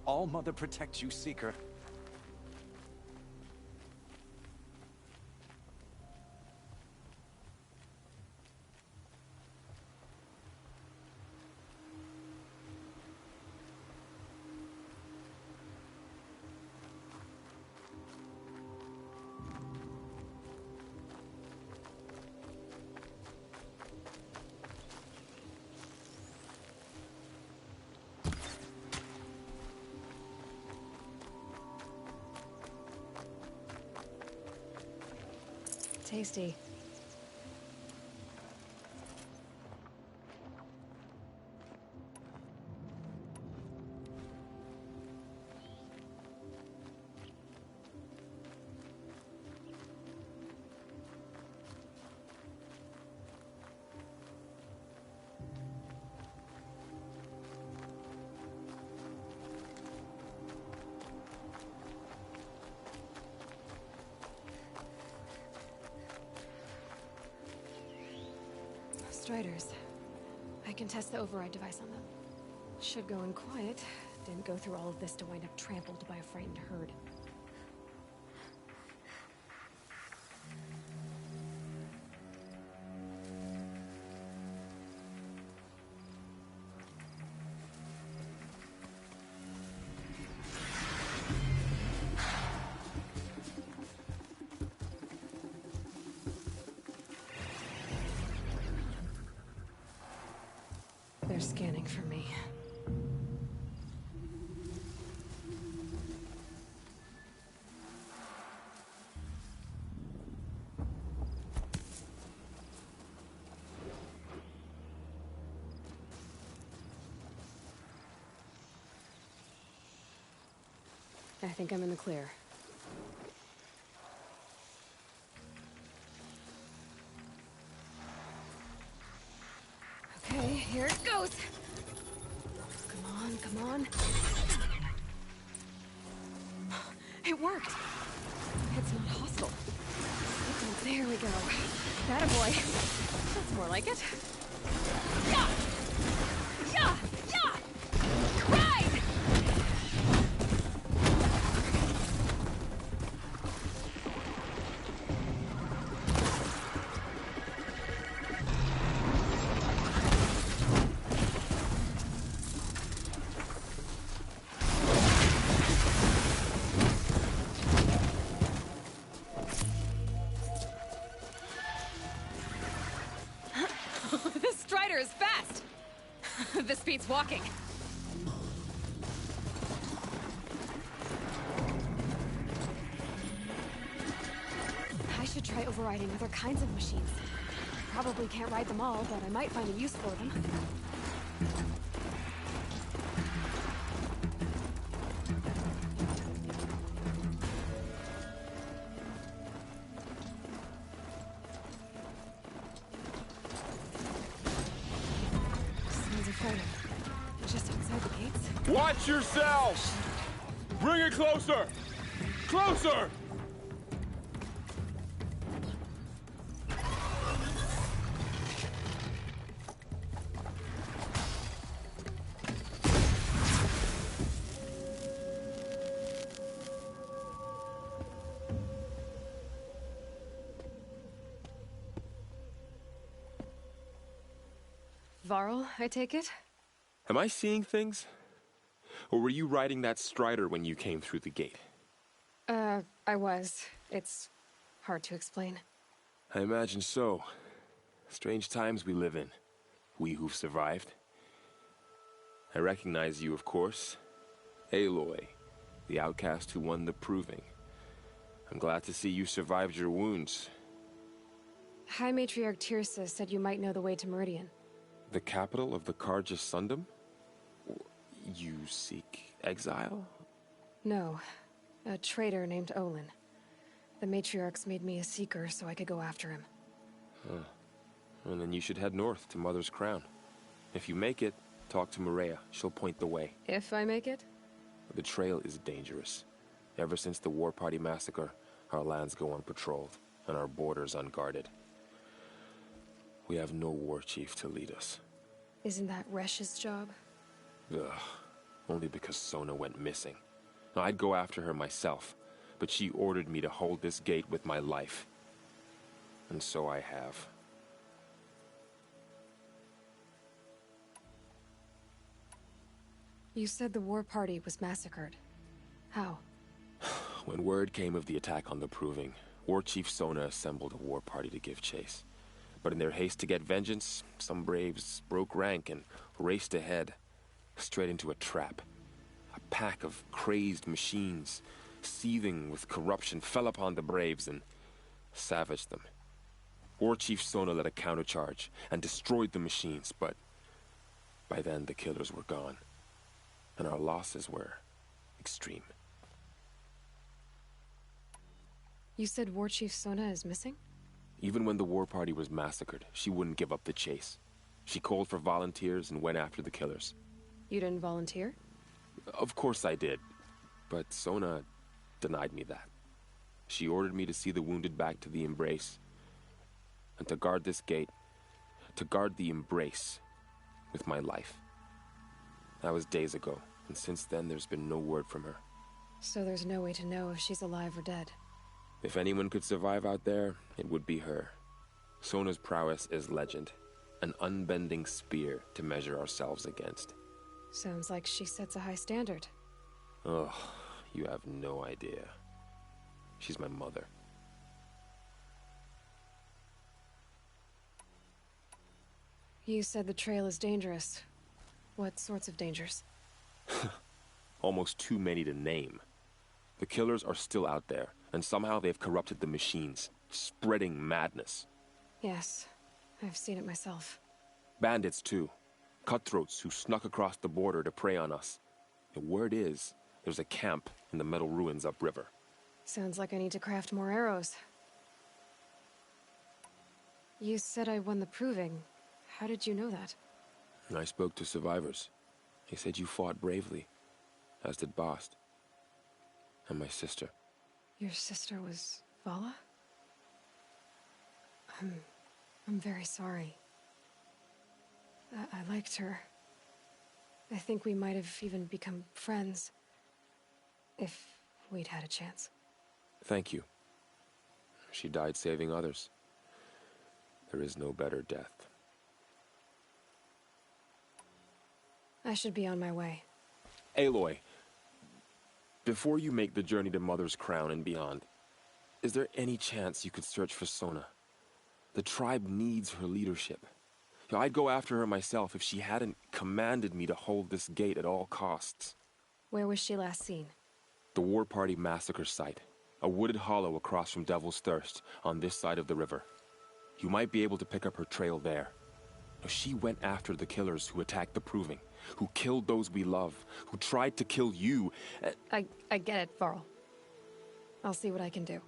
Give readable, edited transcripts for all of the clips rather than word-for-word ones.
All Mother protect you, Seeker. Tasty. Striders. I can test the override device on them. Should go in quiet. Didn't go through all of this to wind up trampled by a frightened herd. They're scanning for me. I think I'm in the clear. Okay, here it goes! Come on, come on. It worked! It's not hostile. Oh, there we go. Attaboy. That's more like it. Yeah! Yeah! Yeah! Right! This Strider is fast! This beats walking. I should try overriding other kinds of machines. Probably can't ride them all, but I might find a use for them. Just outside the gates. Watch yourself! Bring it closer! Closer! Varl, I take it? Am I seeing things? Or were you riding that Strider when you came through the gate? I was. It's hard to explain. I imagine so. Strange times we live in. We who've survived. I recognize you, of course. Aloy, the outcast who won the proving. I'm glad to see you survived your wounds. High Matriarch Tirsa said you might know the way to Meridian. The capital of the Carja Sundom? You seek exile? No. A traitor named Olin. The Matriarchs made me a seeker so I could go after him. Huh. Well, then you should head north to Mother's Crown. If you make it, talk to Maria. She'll point the way. If I make it? The trail is dangerous. Ever since the War Party massacre, our lands go unpatrolled, and our borders unguarded. We have no war chief to lead us. Isn't that Resh's job? Ugh. Only because Sona went missing. I'd go after her myself, but she ordered me to hold this gate with my life. And so I have. You said the war party was massacred. How? When word came of the attack on the Proving, War Chief Sona assembled a war party to give chase. But in their haste to get vengeance, some braves broke rank and raced ahead, straight into a trap. A pack of crazed machines, seething with corruption, fell upon the braves and savaged them. War Chief Sona led a countercharge and destroyed the machines, but by then the killers were gone, and our losses were extreme. You said War Chief Sona is missing? Even when the war party was massacred, she wouldn't give up the chase. She called for volunteers and went after the killers. You didn't volunteer? Of course I did, but Sona denied me that. She ordered me to see the wounded back to the Embrace, and to guard this gate, to guard the Embrace with my life. That was days ago, and since then there's been no word from her. So there's no way to know if she's alive or dead. If anyone could survive out there, it would be her. Sona's prowess is legend, an unbending spear to measure ourselves against. Sounds like she sets a high standard. Oh, you have no idea. She's my mother. You said the trail is dangerous. What sorts of dangers? Almost too many to name. The killers are still out there, and somehow they've corrupted the machines, spreading madness. Yes, I've seen it myself. Bandits, too. Cutthroats who snuck across the border to prey on us. The word is, there's a camp in the metal ruins upriver. Sounds like I need to craft more arrows. You said I won the Proving. How did you know that? I spoke to survivors. They said you fought bravely, as did Bast. And my sister. Your sister was Vala? I'm very sorry. I liked her. I think we might have even become friends. If we'd had a chance. Thank you. She died saving others. There is no better death. I should be on my way. Aloy, before you make the journey to Mother's Crown and beyond, is there any chance you could search for Sona? The tribe needs her leadership. I'd go after her myself if she hadn't commanded me to hold this gate at all costs. Where was she last seen? The War Party massacre site. A wooded hollow across from Devil's Thirst, on this side of the river. You might be able to pick up her trail there. She went after the killers who attacked the Proving, who killed those we love, who tried to kill you. I get it, Varl. I'll see what I can do.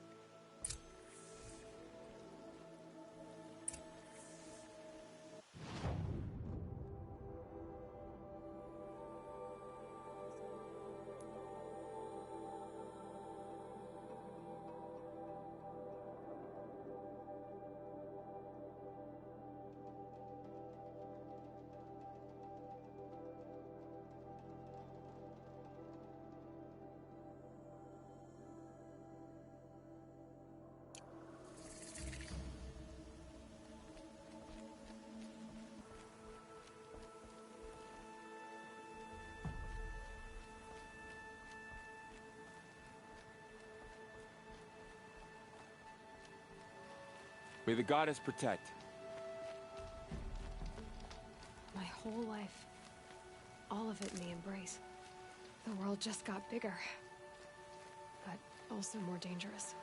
May the goddess protect. My whole life, all of it in the embrace. The world just got bigger, but also more dangerous.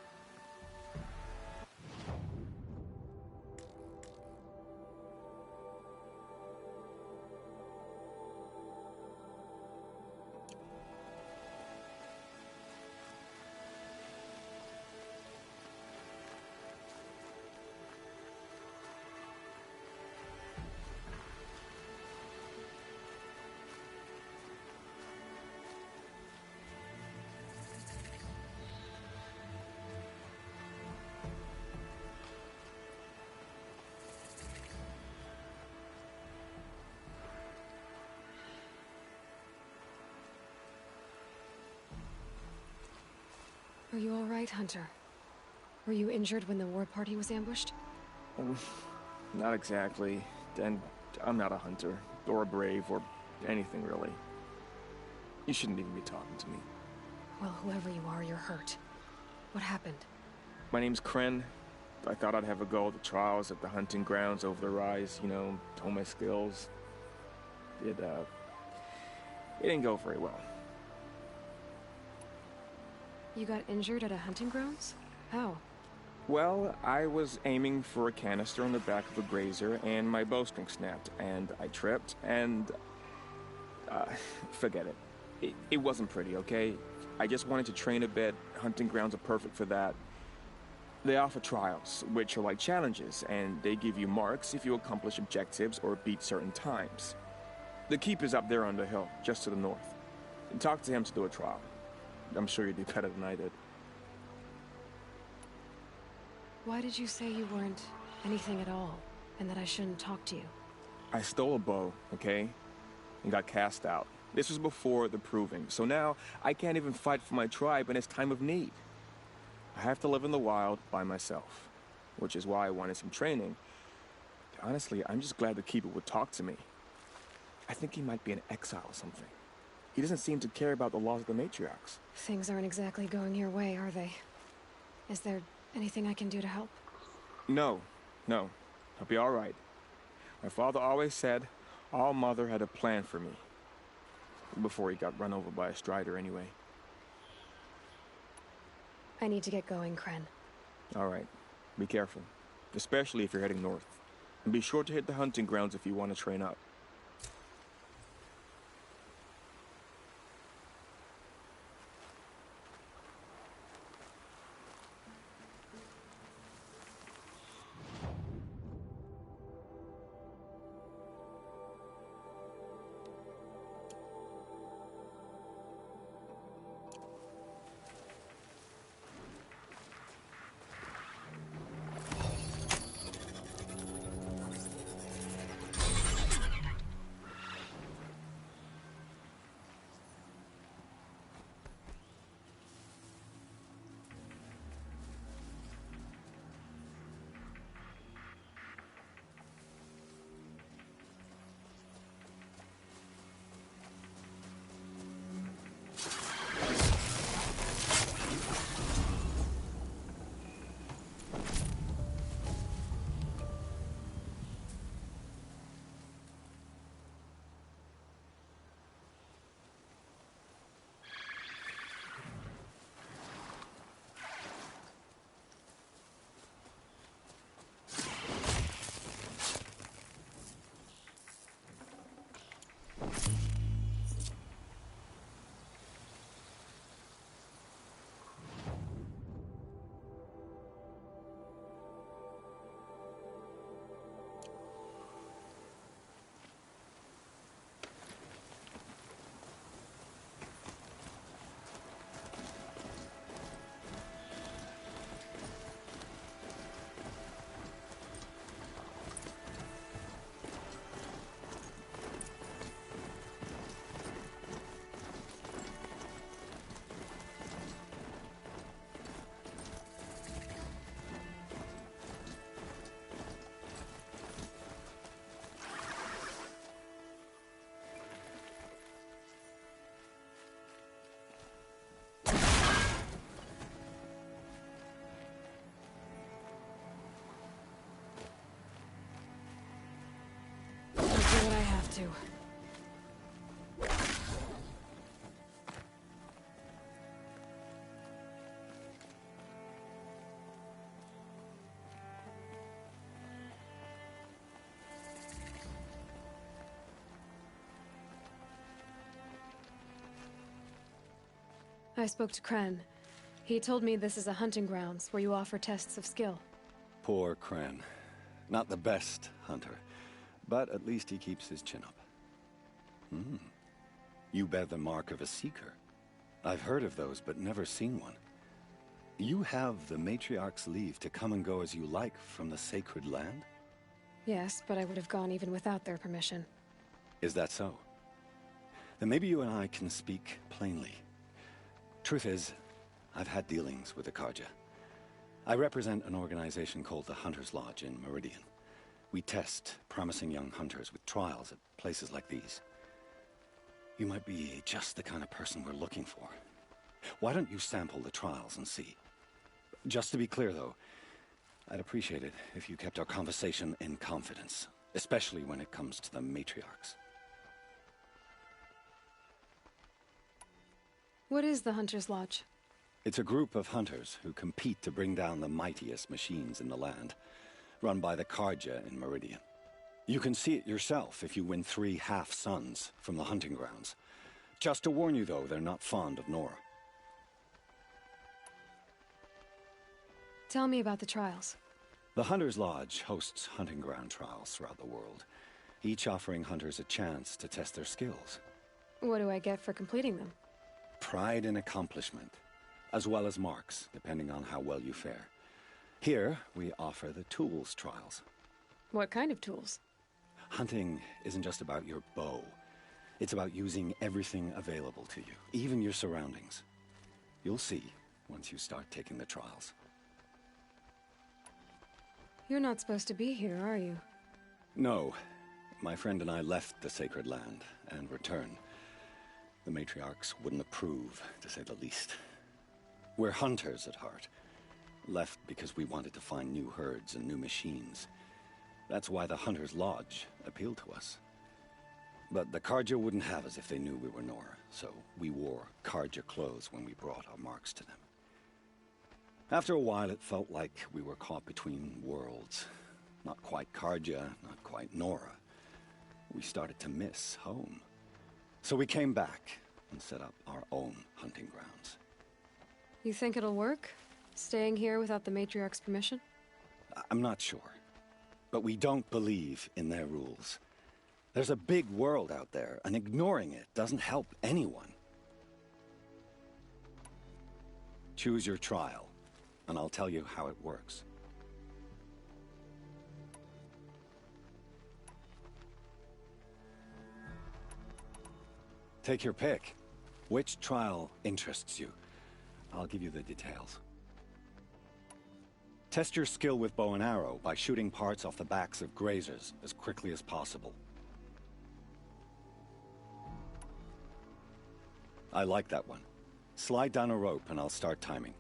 Are you all right, Hunter? Were you injured when the war party was ambushed? Not exactly. And I'm not a hunter, or a brave, or anything really. You shouldn't even be talking to me. Well, whoever you are, you're hurt. What happened? My name's Kren. I thought I'd have a go at the trials at the hunting grounds over the rise, you know, hone my skills. It didn't go very well. You got injured at a hunting grounds? How? Well, I was aiming for a canister on the back of a grazer, and my bowstring snapped, and I tripped, and... forget it. It wasn't pretty, okay? I just wanted to train a bit. Hunting grounds are perfect for that. They offer trials, which are like challenges, and they give you marks if you accomplish objectives or beat certain times. The keep is up there on the hill, just to the north. Talk to him to do a trial. I'm sure you'd do better than I did. Why did you say you weren't anything at all, and that I shouldn't talk to you? I stole a bow, okay? And got cast out. This was before the proving, so now I can't even fight for my tribe in its time of need. I have to live in the wild by myself, which is why I wanted some training. Honestly, I'm just glad the Keeper would talk to me. I think he might be in exile or something. He doesn't seem to care about the laws of the matriarchs. Things aren't exactly going your way, are they? Is there anything I can do to help? No. I'll be all right. My father always said All Mother had a plan for me. Before he got run over by a strider, anyway. I need to get going, Kren. All right. Be careful. Especially if you're heading north. And be sure to hit the hunting grounds if you want to train up. I spoke to Kren. He told me this is a hunting grounds where you offer tests of skill. Poor Kren. Not the best hunter, but at least he keeps his chin up. You bear the mark of a seeker. I've heard of those, but never seen one. You have the Matriarch's leave to come and go as you like from the sacred land? Yes, but I would have gone even without their permission. Is that so? Then maybe you and I can speak plainly. Truth is, I've had dealings with the Karja. I represent an organization called the Hunter's Lodge in Meridian. We test promising young hunters with trials at places like these. You might be just the kind of person we're looking for. Why don't you sample the trials and see? Just to be clear, though, I'd appreciate it if you kept our conversation in confidence, especially when it comes to the matriarchs. What is the Hunter's Lodge? It's a group of hunters who compete to bring down the mightiest machines in the land, run by the Karja in Meridian. You can see it yourself if you win 3 half-suns from the hunting grounds. Just to warn you, though, they're not fond of Nora. Tell me about the trials. The Hunter's Lodge hosts hunting ground trials throughout the world, each offering hunters a chance to test their skills. What do I get for completing them? Pride in accomplishment, as well as marks, depending on how well you fare. Here, we offer the tools trials. What kind of tools? Hunting isn't just about your bow. It's about using everything available to you, even your surroundings. You'll see once you start taking the trials. You're not supposed to be here, are you? No. My friend and I left the sacred land and returned. The matriarchs wouldn't approve, to say the least. We're hunters at heart. Left because we wanted to find new herds and new machines. That's why the Hunter's Lodge appealed to us. But the Karja wouldn't have us if they knew we were Nora, so we wore Karja clothes when we brought our marks to them. After a while, it felt like we were caught between worlds. Not quite Karja, not quite Nora. We started to miss home. So we came back and set up our own hunting grounds. You think it'll work? Staying here without the Matriarch's permission? I'm not sure. But we don't believe in their rules. There's a big world out there, and ignoring it doesn't help anyone. Choose your trial, and I'll tell you how it works. Take your pick. Which trial interests you? I'll give you the details. Test your skill with bow and arrow by shooting parts off the backs of grazers as quickly as possible. I like that one. Slide down a rope and I'll start timing.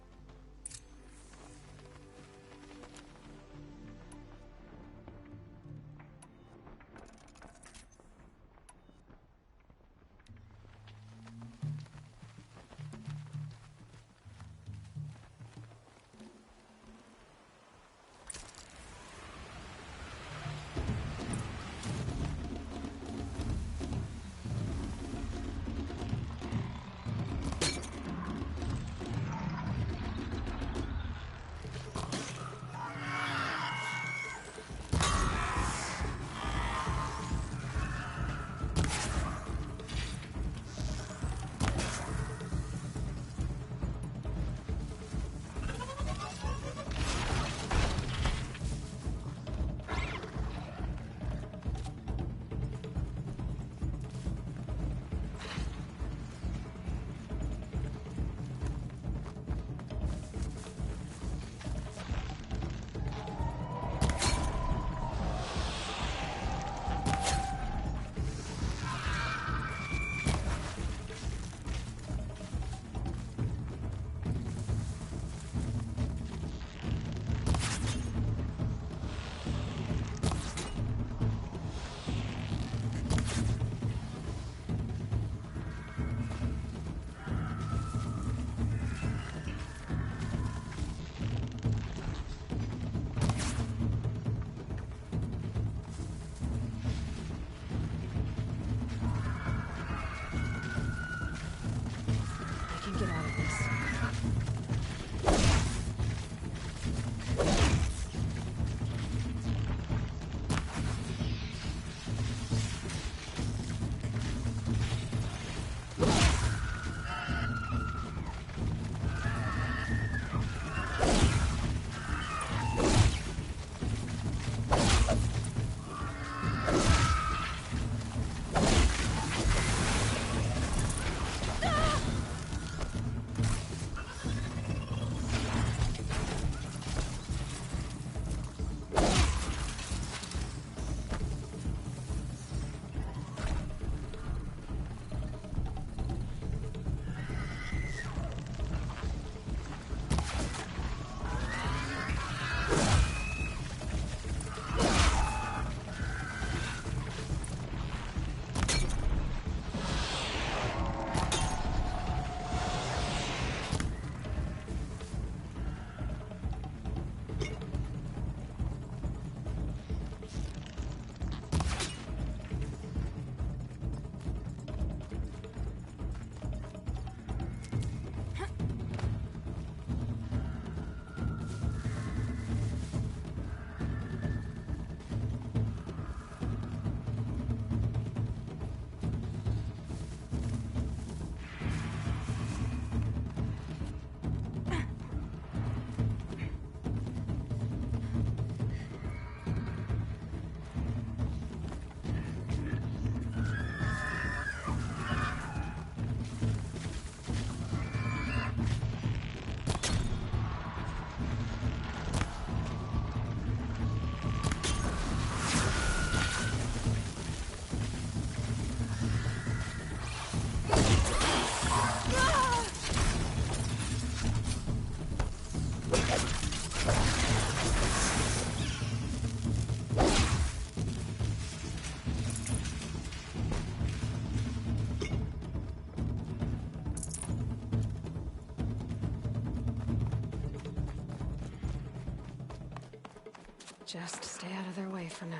Just stay out of their way for now.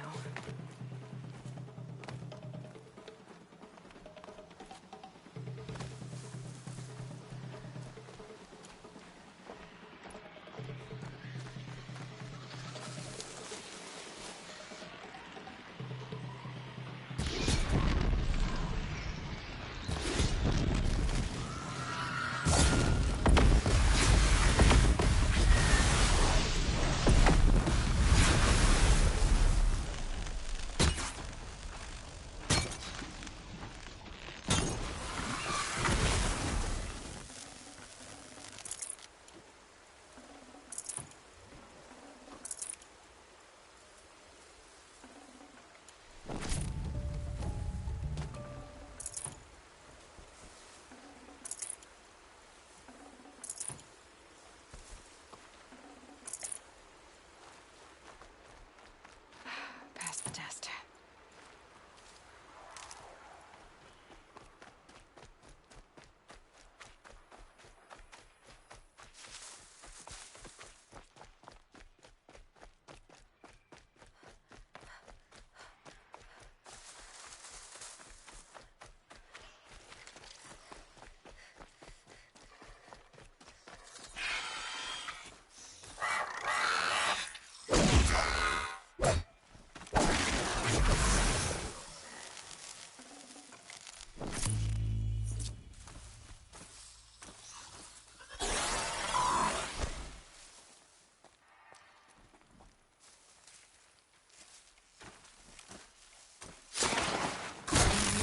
Pass the test.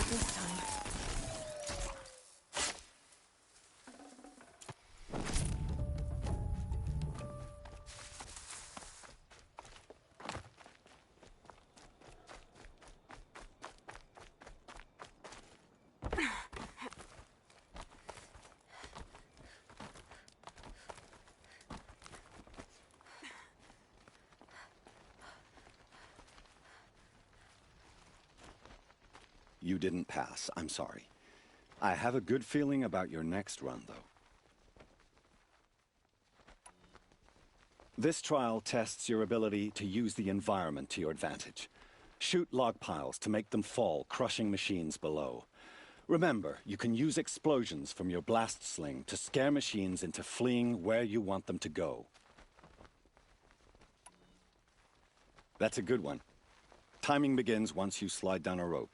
This time. You didn't pass. I'm sorry. I have a good feeling about your next run, though. This trial tests your ability to use the environment to your advantage. Shoot log piles to make them fall, crushing machines below. Remember, you can use explosions from your blast sling to scare machines into fleeing where you want them to go. That's a good one. Timing begins once you slide down a rope.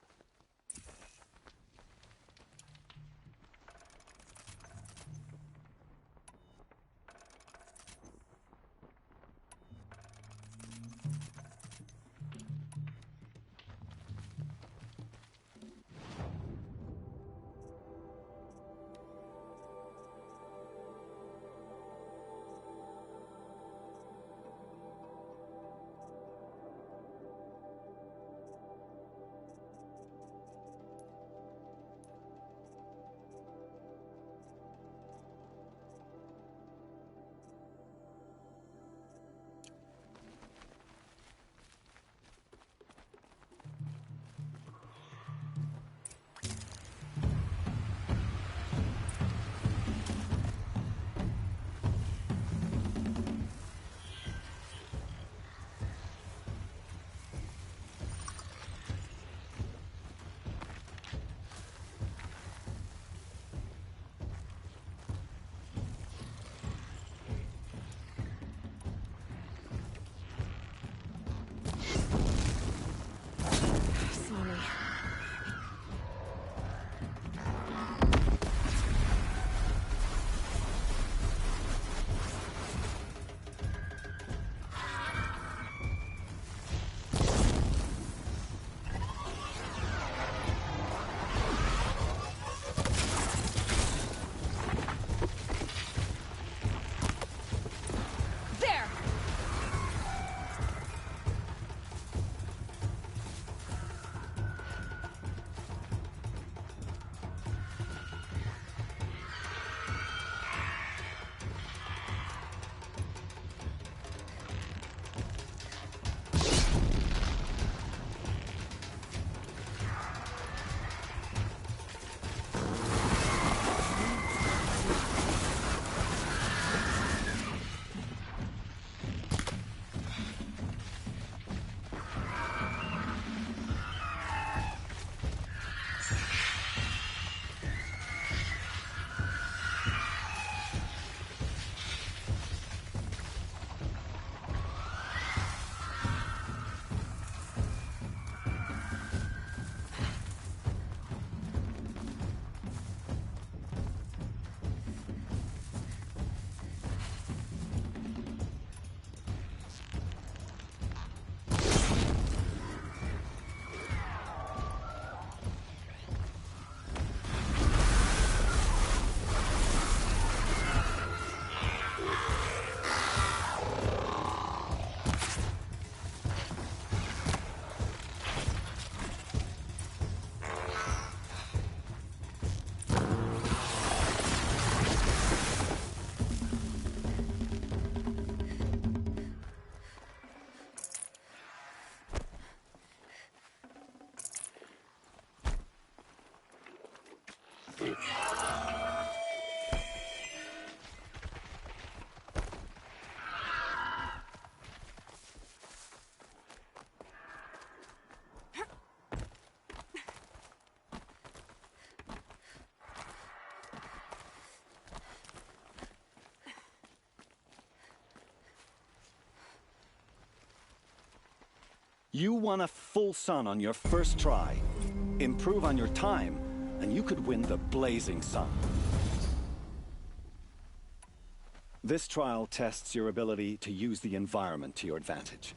You won a full sun on your first try. Improve on your time, and you could win the Blazing Sun. This trial tests your ability to use the environment to your advantage.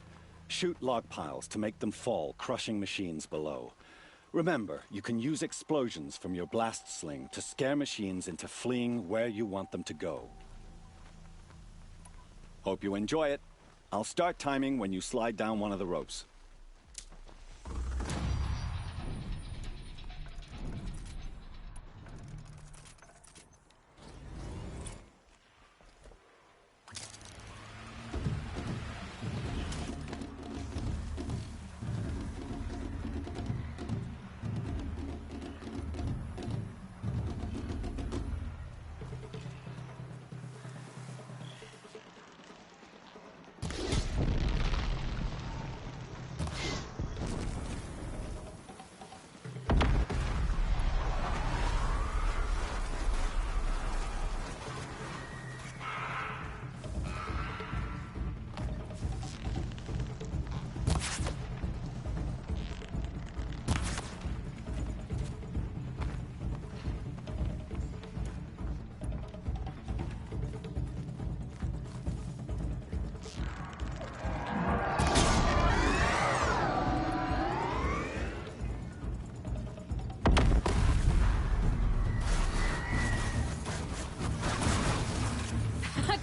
Shoot log piles to make them fall, crushing machines below. Remember, you can use explosions from your blast sling to scare machines into fleeing where you want them to go. Hope you enjoy it. I'll start timing when you slide down one of the ropes.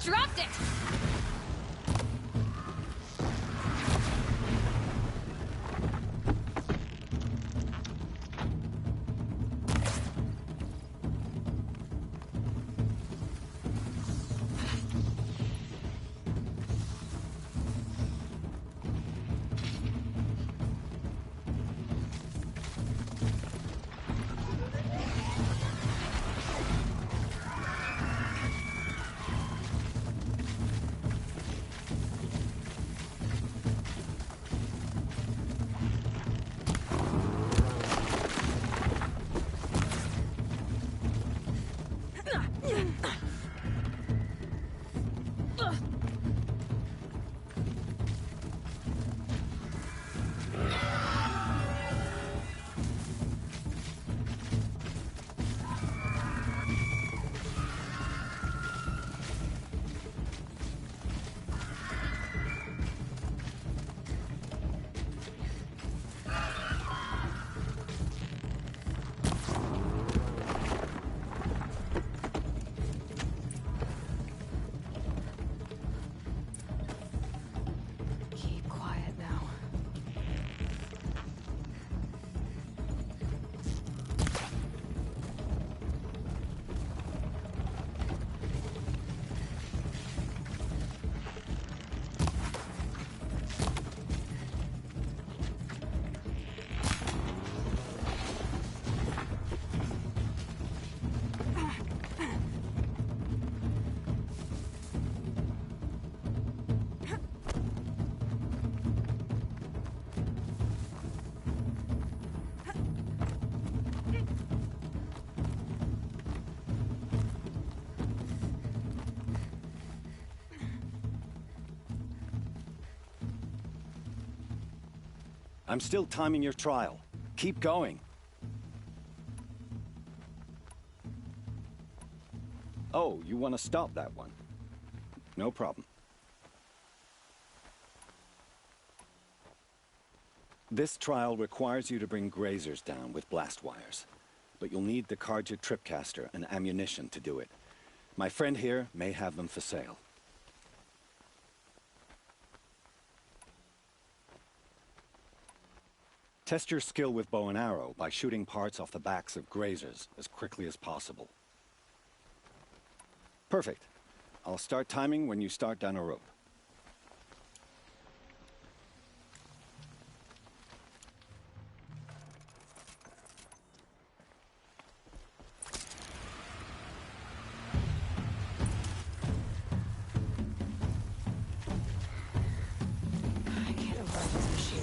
Dropped it! I'm still timing your trial. Keep going. Oh, you want to stop that one? No problem. This trial requires you to bring grazers down with blast wires. But you'll need the Carja tripcaster and ammunition to do it. My friend here may have them for sale. Test your skill with bow and arrow by shooting parts off the backs of grazers as quickly as possible. Perfect. I'll start timing when you start down a rope. I can't override this machine.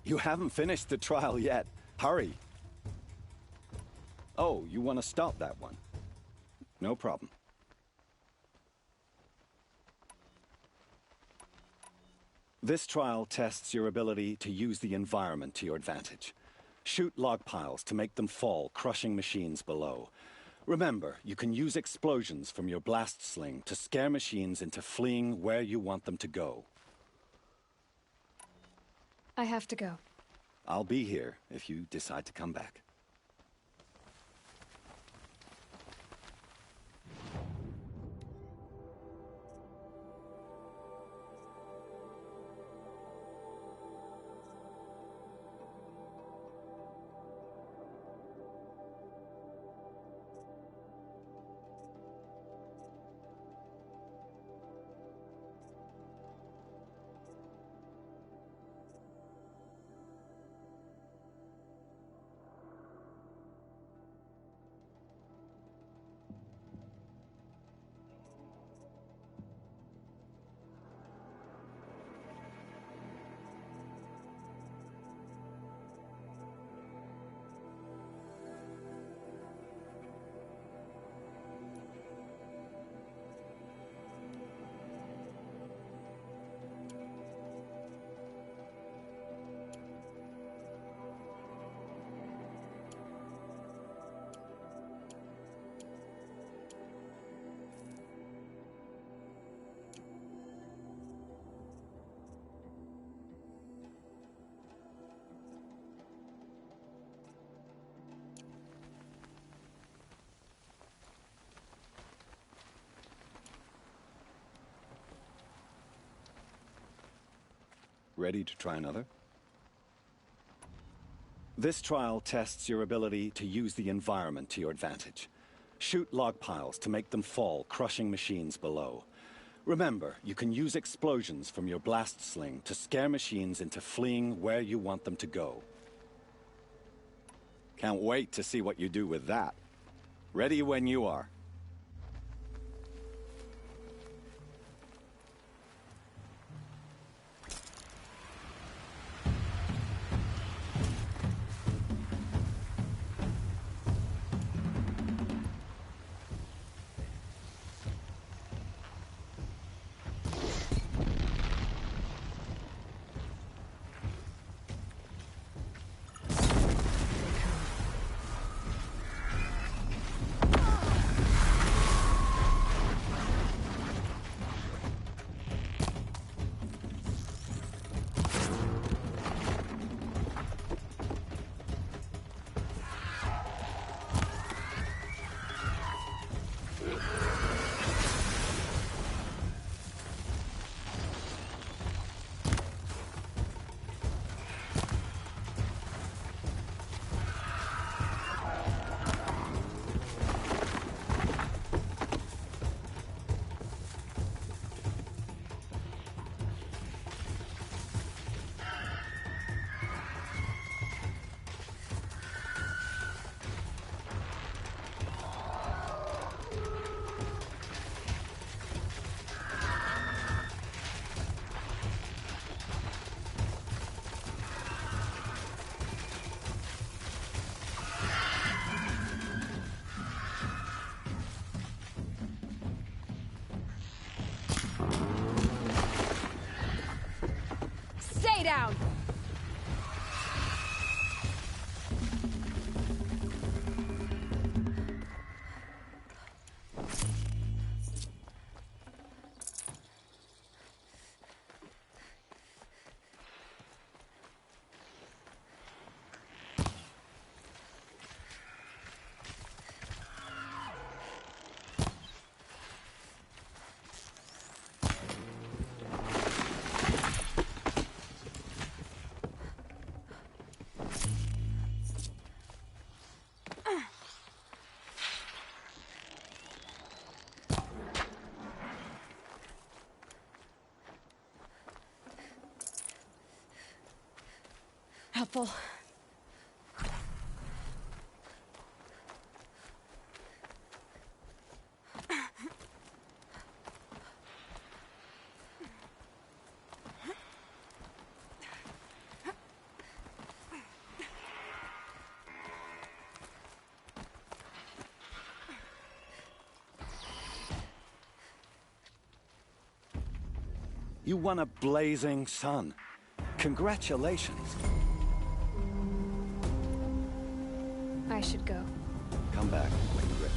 You haven't finished the trial yet. Hurry. Oh, you want to stop that one? No problem. This trial tests your ability to use the environment to your advantage. Shoot log piles to make them fall, crushing machines below. Remember, you can use explosions from your blast sling to scare machines into fleeing where you want them to go. I have to go. I'll be here if you decide to come back. Ready to try another? This trial tests your ability to use the environment to your advantage. Shoot log piles to make them fall, crushing machines below. Remember, you can use explosions from your blast sling to scare machines into fleeing where you want them to go. Can't wait to see what you do with that. Ready when you are. Stay down! Helpful. You won a blazing sun. Congratulations. I should go. Come back when you're ready.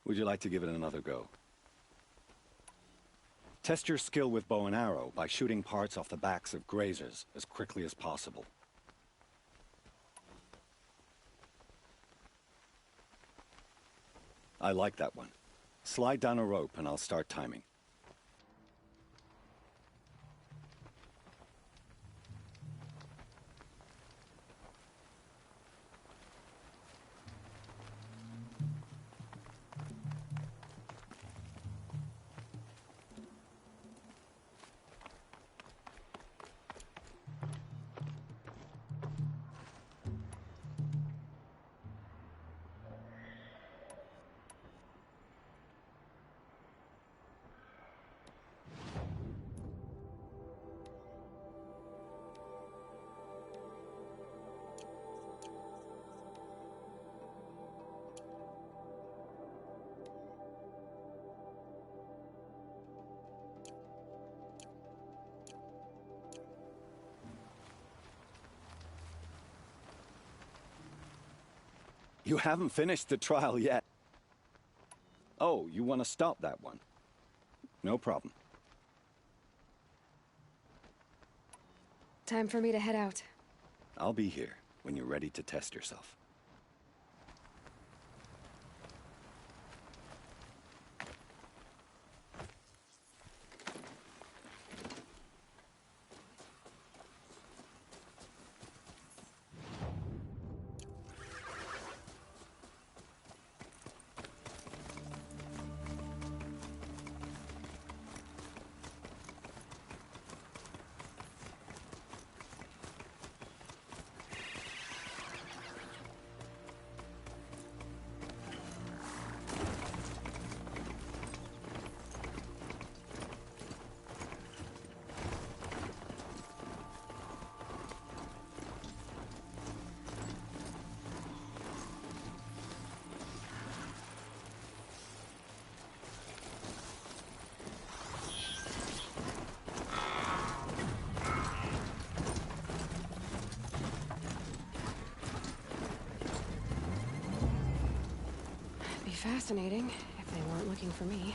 Would you like to give it another go? Test your skill with bow and arrow by shooting parts off the backs of grazers as quickly as possible. I like that one. Slide down a rope and I'll start timing. You haven't finished the trial yet. Oh, you want to stop that one? No problem. Time for me to head out. I'll be here when you're ready to test yourself. Fascinating, if they weren't looking for me.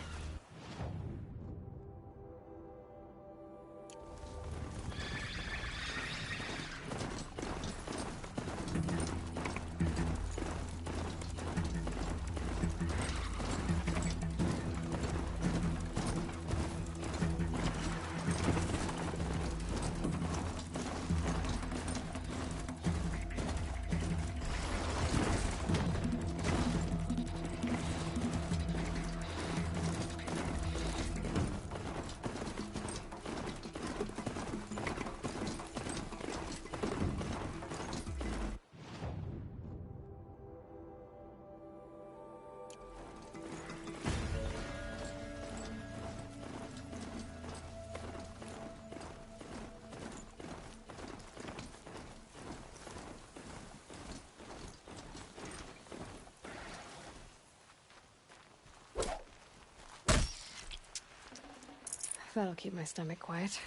That'll keep my stomach quiet.